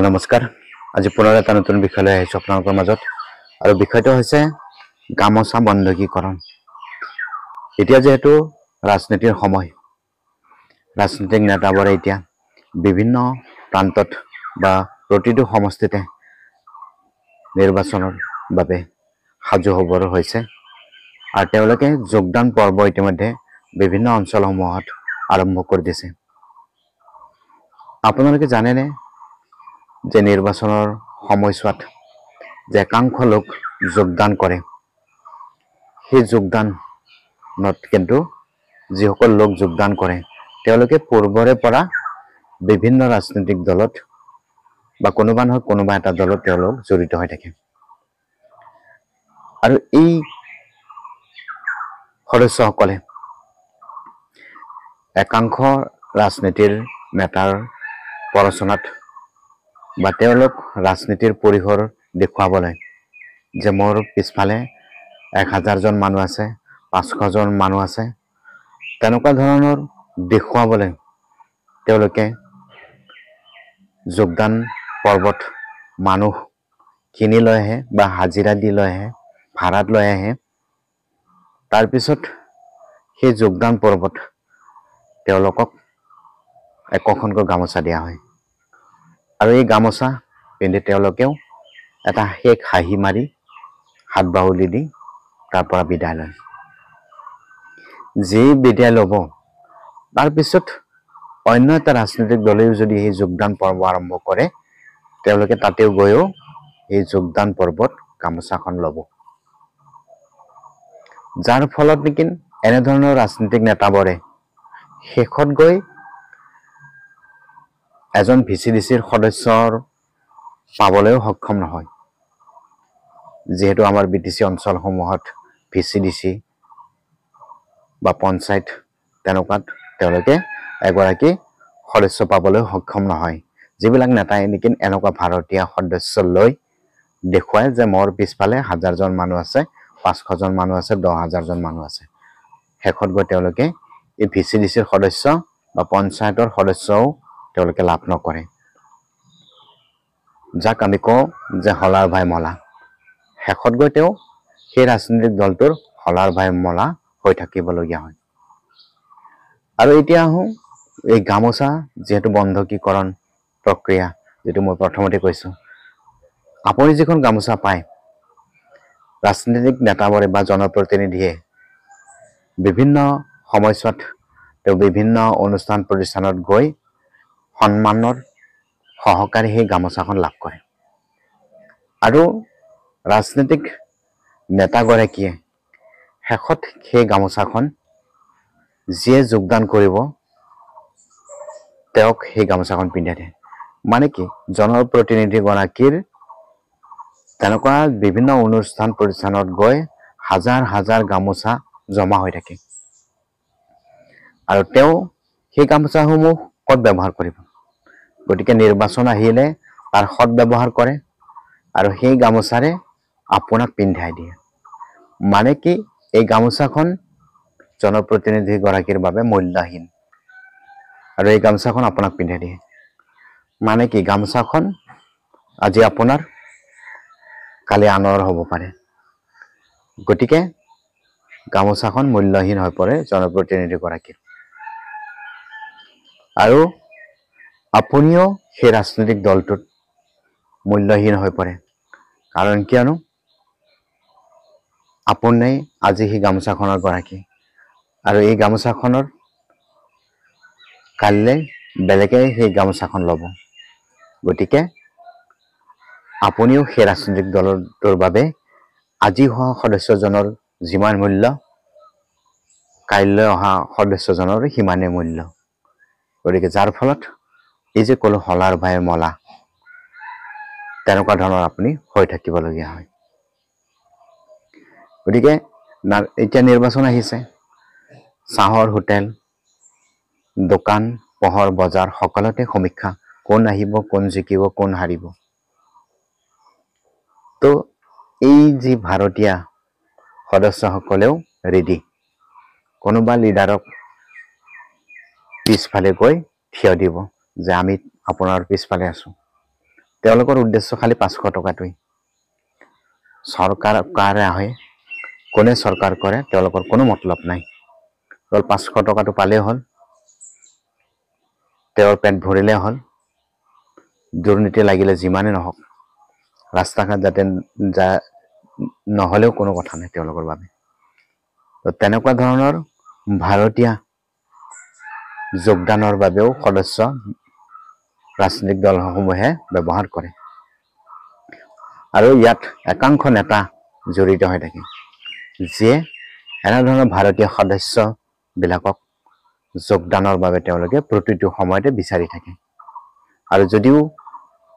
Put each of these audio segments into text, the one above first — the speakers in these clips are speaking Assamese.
নমস্কাৰ আজি পুনৰ এটা নতুন বিষয় লৈ আহিছো আপোনালোকৰ মাজত আৰু বিষয়টো হৈছে গামোচা বন্ধকীকৰণ। এতিয়া যেহেতু ৰাজনীতিৰ সময়, ৰাজনৈতিক নেতাবোৰে এতিয়া বিভিন্ন প্ৰান্তত বা প্ৰতিটো সমষ্টিতে নিৰ্বাচনৰ বাবে সাজু হ'বৰ হৈছে আৰু তেওঁলোকে যোগদান পৰ্ব ইতিমধ্যে বিভিন্ন অঞ্চলসমূহত আৰম্ভ কৰি দিছে। আপোনালোকে জানেনে যে নিৰ্বাচনৰ সময়ছোৱাত যে একাংশ লোক যোগদান কৰে, সেই যোগদানত কিন্তু যিসকল লোক যোগদান কৰে তেওঁলোকে পূৰ্বৰে পৰা বিভিন্ন ৰাজনৈতিক দলত বা কোনোবা নহয় কোনোবা এটা দলত তেওঁলোক জড়িত হৈ থাকে আৰু এই সদস্যসকলে একাংশ ৰাজনীতিৰ নেতাৰ প্ৰৰচনাত বা তেওঁলোক ৰাজনীতিৰ পৰিসৰ দেখুৱাবলৈ যে মোৰ পিছফালে 1000 জন মানুহ আছে, 500 জন মানুহ আছে, তেনেকুৱা ধৰণৰ দেখুৱাবলৈ তেওঁলোকে যোগদান পৰ্বত মানুহ কিনি লৈ আহে বা হাজিৰা দি লৈ আহে, ভাড়াত লৈ আহে। তাৰপিছত সেই যোগদান পৰ্বত তেওঁলোকক একোখনকৈ গামোচা দিয়া হয় আৰু এই গামোচা পিন্ধি তেওঁলোকেও এটা শেষ হাঁহি মাৰি হাত বাউলি দি তাৰ পৰা বিদায় লয়। যি বিদায় ল'ব, তাৰপিছত অন্য এটা ৰাজনৈতিক দলেও যদি এই যোগদান পৰ্ব আৰম্ভ কৰে, তেওঁলোকে তাতেও গৈও এই যোগদান পৰ্বত গামোচাখন ল'ব। যাৰ ফলত নেকি এনেধৰণৰ ৰাজনৈতিক নেতাবোৰে শেষত গৈ এজন ভিচিডিচিৰ সদস্যৰ পাবলৈও সক্ষম নহয়। যিহেতু আমাৰ বিটিচি অঞ্চলসমূহত ভিচিডিচি বা পঞ্চায়ত তেনেকুৱাত তেওঁলোকে এগৰাকী সদস্য পাবলৈ সক্ষম নহয়। যিবিলাক নেতাই নেকি এনেকুৱা ভাৰতীয় সদস্য লৈ দেখুৱায় যে মোৰ পিছফালে 1000 জন মানুহ আছে, 500 জন মানুহ আছে, 10,000 জন মানুহ আছে, শেষত গৈ তেওঁলোকে এই ভিচিডিচিৰ সদস্য বা পঞ্চায়তৰ সদস্যও তেওঁলোকে লাভ নকৰে, যাক আমি কওঁ যে হলাৰ ভাই মলা। শেষত গৈ তেওঁ সেই ৰাজনৈতিক দলটোৰ হলাৰ ভাই মলা হৈ থাকিবলগীয়া হয়। আৰু এতিয়া আহোঁ এই গামোচা যিহেতু বন্ধকীকৰণ প্ৰক্ৰিয়া, যিটো মই প্ৰথমতে কৈছোঁ, আপুনি যিখন গামোচা পায়, ৰাজনৈতিক নেতাবোৰে বা জনপ্ৰতিনিধিয়ে বিভিন্ন সময়ছোৱাত তেওঁ বিভিন্ন অনুষ্ঠান প্ৰতিষ্ঠানত গৈ সন্মানৰ সহকাৰে সেই গামোচাখন লাভ কৰে আৰু ৰাজনৈতিক নেতাগৰাকীয়ে শেষত সেই গামোচাখন যিয়ে যোগদান কৰিব তেওঁক সেই গামোচাখন পিন্ধাই দিয়ে। মানে কি, জনপ্ৰতিনিধিগৰাকীৰ তেনেকুৱা বিভিন্ন অনুষ্ঠান প্ৰতিষ্ঠানত গৈ হাজাৰ হাজাৰ গামোচা জমা হৈ থাকে আৰু তেওঁ সেই গামোচাসমূহ ক'ত ব্যৱহাৰ কৰিব? গতিকে নিৰ্বাচন আহিলে তাৰ সৎ ব্যৱহাৰ কৰে আৰু সেই গামোচাৰে আপোনাক পিন্ধাই দিয়ে। মানে কি, এই গামোচাখন জনপ্ৰতিনিধিগৰাকীৰ বাবে মূল্যহীন আৰু এই গামোচাখন আপোনাক পিন্ধাই দিয়ে। মানে কি, গামোচাখন আজি আপোনাৰ কালি আনৰ হ'ব পাৰে। গতিকে গামোচাখন মূল্যহীন হৈ পৰে জনপ্ৰতিনিধিগৰাকীৰ আৰু আপুনিও সেই ৰাজনৈতিক দলটোত মূল্যহীন হৈ পৰে। কাৰণ কিয়নো আপুনি আজি সেই গামোচাখনৰ গৰাকী আৰু এই গামোচাখনৰ কাইলৈ বেলেগে সেই গামোচাখন ল'ব। গতিকে আপুনিও সেই ৰাজনৈতিক দলটোৰ বাবে আজি হোৱা সদস্যজনৰ যিমান মূল্য, কাইলৈ অহা সদস্যজনৰ সিমানেই মূল্য। গতিকে যাৰ ফলত এই যে ক'লো হলাৰ ভাই মলা, তেনেকুৱা ধৰণৰ আপুনি হৈ থাকিবলগীয়া হয়। গতিকে এতিয়া নিৰ্বাচন আহিছে, চাহৰ হোটেল, দোকান পোহৰ বজাৰ সকলোতে সমীক্ষা, কোন আহিব, কোন জিকিব, কোন হাৰিব। তো এই যি ভাৰতীয় সদস্যসকলেও ৰেডি, কোনোবা লিডাৰক পিছফালে গৈ থিয় দিব যে আমি আপোনাৰ পিছফালে আছো, তেওঁলোকৰ উদ্দেশ্য খালি 500 টকাটোই চৰকাৰ কাৰে আহে কোনে চৰকাৰ কৰে তেওঁলোকৰ কোনো মতলব নাই কেৱল 500 টকাটো পালেই হ'ল তেওঁৰ পেট ভৰিলে হ'ল দুৰ্নীতি লাগিলে যিমানে নহওক ৰাস্তা ঘাট যাতে নহলেও কোনো কথা নাই তেওঁলোকৰ বাবে তো তেনেকুৱা ধৰণৰ ভাৰতীয় যোগদানৰ বাবেও সদস্য ৰাজনৈতিক দলসমূহে ব্যৱহাৰ কৰে আৰু ইয়াত একাংশ নেতা জড়িত হৈ থাকে যে এনে ধৰণৰ ভাৰতীয় সদস্য বিলাকক যোগদানৰ বাবে তেওঁলোকে প্ৰতিটো সময়তে বিচাৰি থাকে আৰু যদিও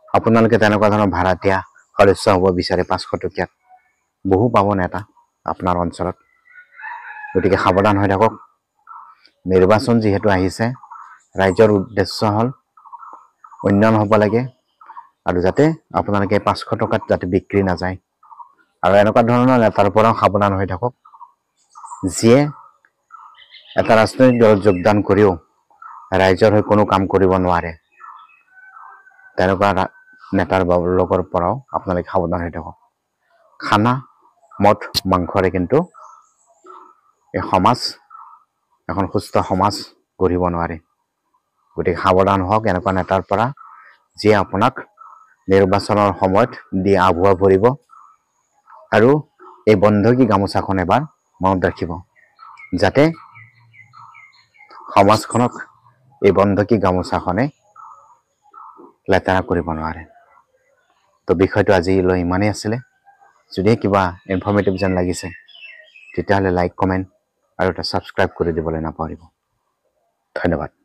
আপোনালোকে তেনেকুৱা ধৰণৰ ভাৰতীয় সদস্য হ'ব বিচাৰে 500 টকীয়াত বহু পাব নেতা আপোনাৰ অঞ্চলত গতিকে সাৱধান হৈ থাকক নিৰ্বাচন যিহেতু আহিছে ৰাজ্যৰ উদ্দেশ্য হ'ল উন্নয়ন হ'ব লাগে আৰু যাতে আপোনালোকে 500 টকাত যাতে বিক্ৰী নাযায় আৰু এনেকুৱা ধৰণৰ নেতাৰ পৰা সাৱধান হৈ থাকক যিয়ে এটা ৰাজনৈতিক দলত যোগদান কৰিও ৰাজ্যৰ হৈ কোনো কাম কৰিব নোৱাৰে তেনেকুৱা নেতাৰ লগৰ পৰাও আপোনালোকে সাৱধান হৈ থাকক খানা মদ মাংসৰে কিন্তু এই সমাজ এখন সুস্থ সমাজ গঢ়িব নোৱাৰে গতিকে সাৱধান হওক এনেকুৱা নেতাৰ পৰা যিয়ে আপোনাক নিৰ্বাচনৰ সময়ত দি আভুৱা ভৰিব আৰু এই বন্ধকী গামোচাখন এবাৰ মনত ৰাখিব যাতে সমাজখনক এই বন্ধকী গামোচাখনে লেতেৰা কৰিব নোৱাৰে তো বিষয়টো আজিলৈ ইমানেই আছিলে যদি কিবা ইনফৰ্মেটিভ যেন লাগিছে তেতিয়াহ'লে লাইক কমেণ্ট আৰু এটা সাবস্ক্ৰাইব কৰি দিবলৈ নাপাহৰিব ধন্যবাদ